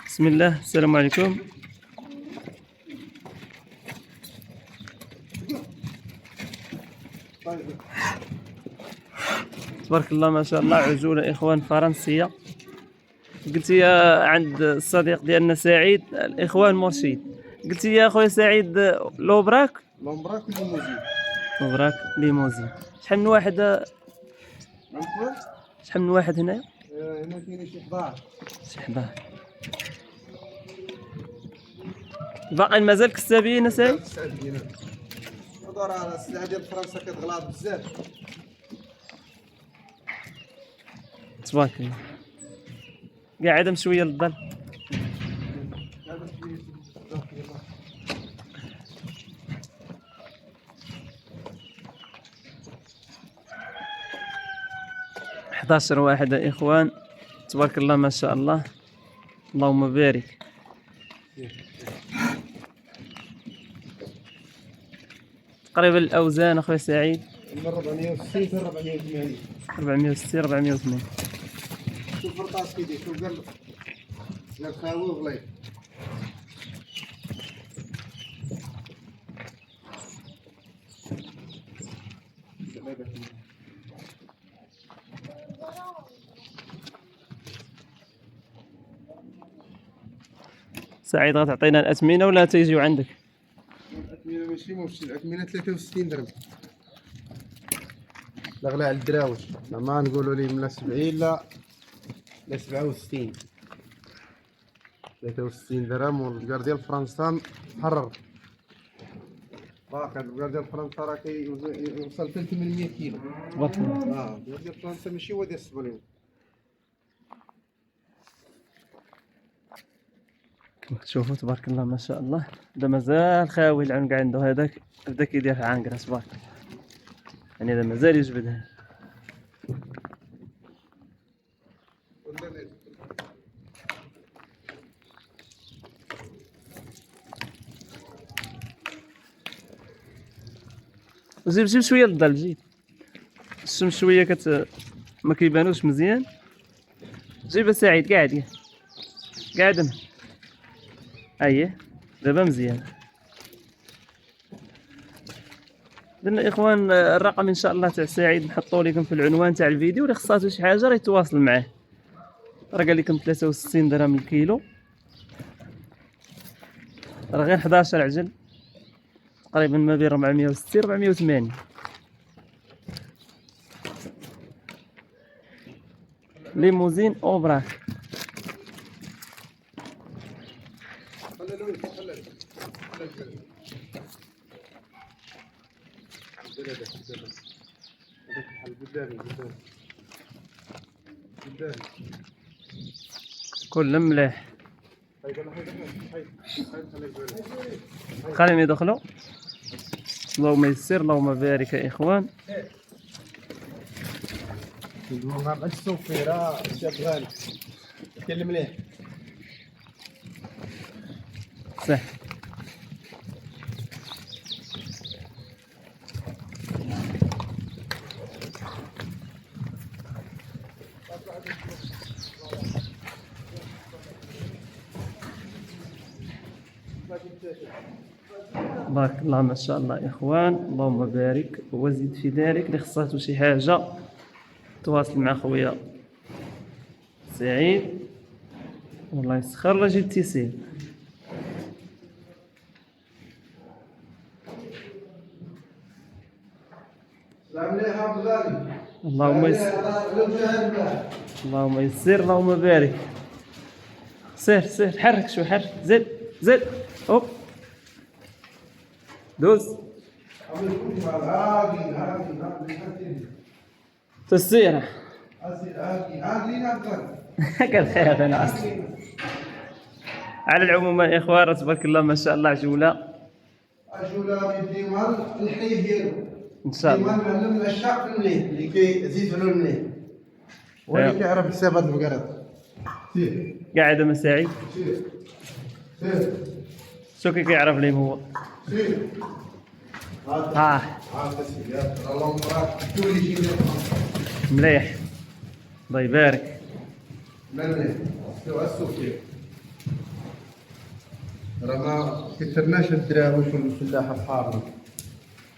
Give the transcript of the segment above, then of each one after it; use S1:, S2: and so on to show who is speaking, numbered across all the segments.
S1: بسم الله، السلام عليكم. تبارك الله ما شاء الله، عجولة إخوان فرنسية. قلتي يا عند الصديق ديالنا سعيد الإخوان مرشد، قلتي يا خويا سعيد لوبراك
S2: ليموزين.
S1: لوبراك ليموزين. شحال من واحد شحال من واحد هنايا؟
S2: هنا كاين شي 11.
S1: شي 11. باقي مازال كسابين سعيد؟
S2: كسابين. هضر على السلعه ديال فرنسا كتغلى بزاف.
S1: تبارك الله. قاعد شويه للظل. حداشر واحد يا اخوان، تبارك الله ما شاء الله، اللهم بارك. تقريبا الاوزان اخويا سعيد
S2: من 460 حتى 480.
S1: 460 480.
S2: شوف الرطاس كيدير، شوف قال الخاوي وغليظ.
S1: سعيد غتعطينا الاثمنه ولا تيجيو عندك؟
S2: الأثمنة ماشي مشكل، الأثمنة 63 درهم. لا غلا على الدراوش، زعما نقولوا لي من 70 لا 67. 63 درهم. والبقر ديال فرنسا محرر. باقي البقر ديال فرنسا راه كيوصل حتى 800 كيلو.
S1: تبارك الله.
S2: البقر ديال فرنسا ماشي هو ديال السبليون.
S1: كما تشوفوا تبارك الله ما شاء الله، هذا مازال خاوي العنق عنده، هذاك بدا كيدير عنقره تبارك، يعني هذا مازال يجبدها. جيب شويه للظل، جيب الشمس شويه ما كيبانوش مزيان. جيب سعيد، قاعد هنا. اييه دابا مزيان. درنا اخوان الرقم ان شاء الله تاع سعيد نحطو لكم في العنوان تاع الفيديو، اللي خصاتو شي حاجه راه يتواصل معاه. راه قال لكم 63 درهم الكيلو، راه غير 11 عجل، تقريبا ما بين 460 480. ليموزين اوبراك. كل مليح. خليهم يدخلوا. اللهم يسر، اللهم بارك يا اخوان.
S2: ما بغيتش السوفي راه شغال. كاين مليح.
S1: صح. بارك الله ما شاء الله يا اخوان، اللهم بارك وزد في ذلك. اللي خصاتو شي حاجه تواصل مع خويا سعيد، والله يسخر لا جيب تيسير. اللهم يسر، اللهم يسر، اللهم بارك. سير حرك شوي، حرك، زد هوب دوز تسير. كنخاف انا اصلا. على العموم يا اخوان تبارك الله ما شاء الله، عجوله
S2: يديوها الحليب ديالو
S1: ان شاء الله.
S2: معلم العشاق في المليح اللي كيزيد له المليح، هو اللي كيعرف حساب هاد البقرات. سير
S1: قاعد مساعي،
S2: سير
S1: شو كيعرف ليهم هو.
S2: سير
S1: ها
S2: سيدي اللهم بارك. شوف اللي يجي
S1: مليح. الله يبارك.
S2: مليح سوى السوقي راه ما كثرناش الدراهم في الفلاحه اصحابنا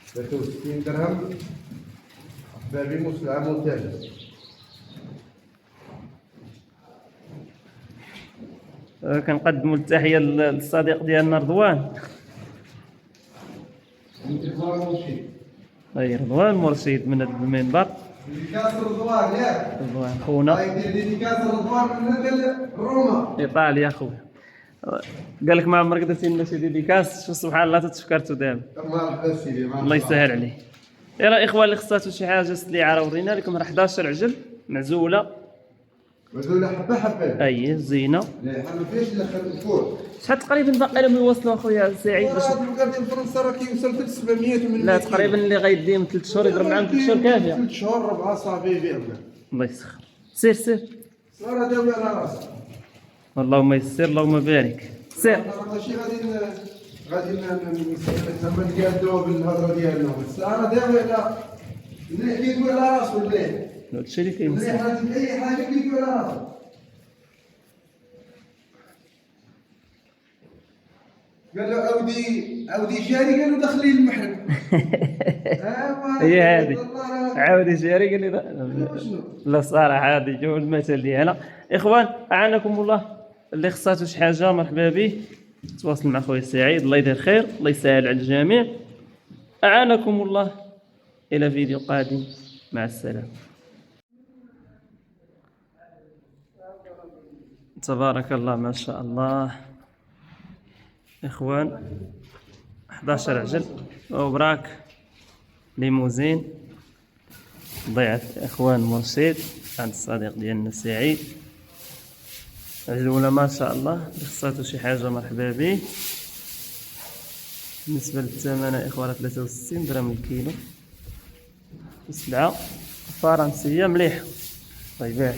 S2: 63 درهم بابي مسلعه ممتازه.
S1: كنقدموا التحيه للصديق ديالنا رضوان. اي رضوان مرشد من المنبر.
S2: ديكاس رضوان ياك
S1: رضوان خونا
S2: يدير ديكاس رضوان من ديال روما
S1: ايطاليا خويا. قال لك ما عمرك درتي لنا شي ديديكاس، شو سبحان الله تتفكرتو دابا.
S2: مرحبا سيدي
S1: الله يسهل عليه. يلا اخوان اللي خصاتو شي حاجه سليعه راه ورينا لكم، راه 11 عجل معزوله.
S2: معزوله حبه حبه.
S1: اي زينه.
S2: لا ما فيهاش دخل الفول.
S1: شحال تقريبا باقي لهم يوصلوا اخويا سعيد باش
S2: هذا البقر ديال فرنسا راه كيوصل حتى 700 و800.
S1: لا تقريبا اللي غيديهم 3 شهور يضرب معاهم 3 شهور كافيه.
S2: 3 شهور 4 صافي بيعنا.
S1: الله يسخر. سير سير.
S2: صار داوي على راسك.
S1: اللهم يسر اللهم بارك. سير.
S2: ماشي غادي زعما نقادو بالهضره ديالنا، بس راه داوي على مليح كيدوي على راسو مليح.
S1: هادشي اللي كاين.
S2: مليح اي حاجه كيدوي على راسو. قال له عاودي جاري، قال له دخلي المحرم.
S1: هي هذه عاودي جاري قال لي لا صراحه هذه جو المثل ديالها. اخوان اعانكم الله، اللي خصاتو شي حاجه مرحبا به تواصل مع خويا سعيد، الله يدير خير الله يسهل على الجميع. اعانكم الله، الى فيديو قادم، مع السلامه. تبارك الله ما شاء الله اخوان، 11 عجل وبراك ليموزين ضيعة اخوان مرشد عند الصديق ديالنا سعيد. عجلوله ما شاء الله، اللي خصاتو شي حاجه مرحبا به. بالنسبه للثمن اخوان 63 درهم الكيلو، سلعه فرنسيه مليحه. طيب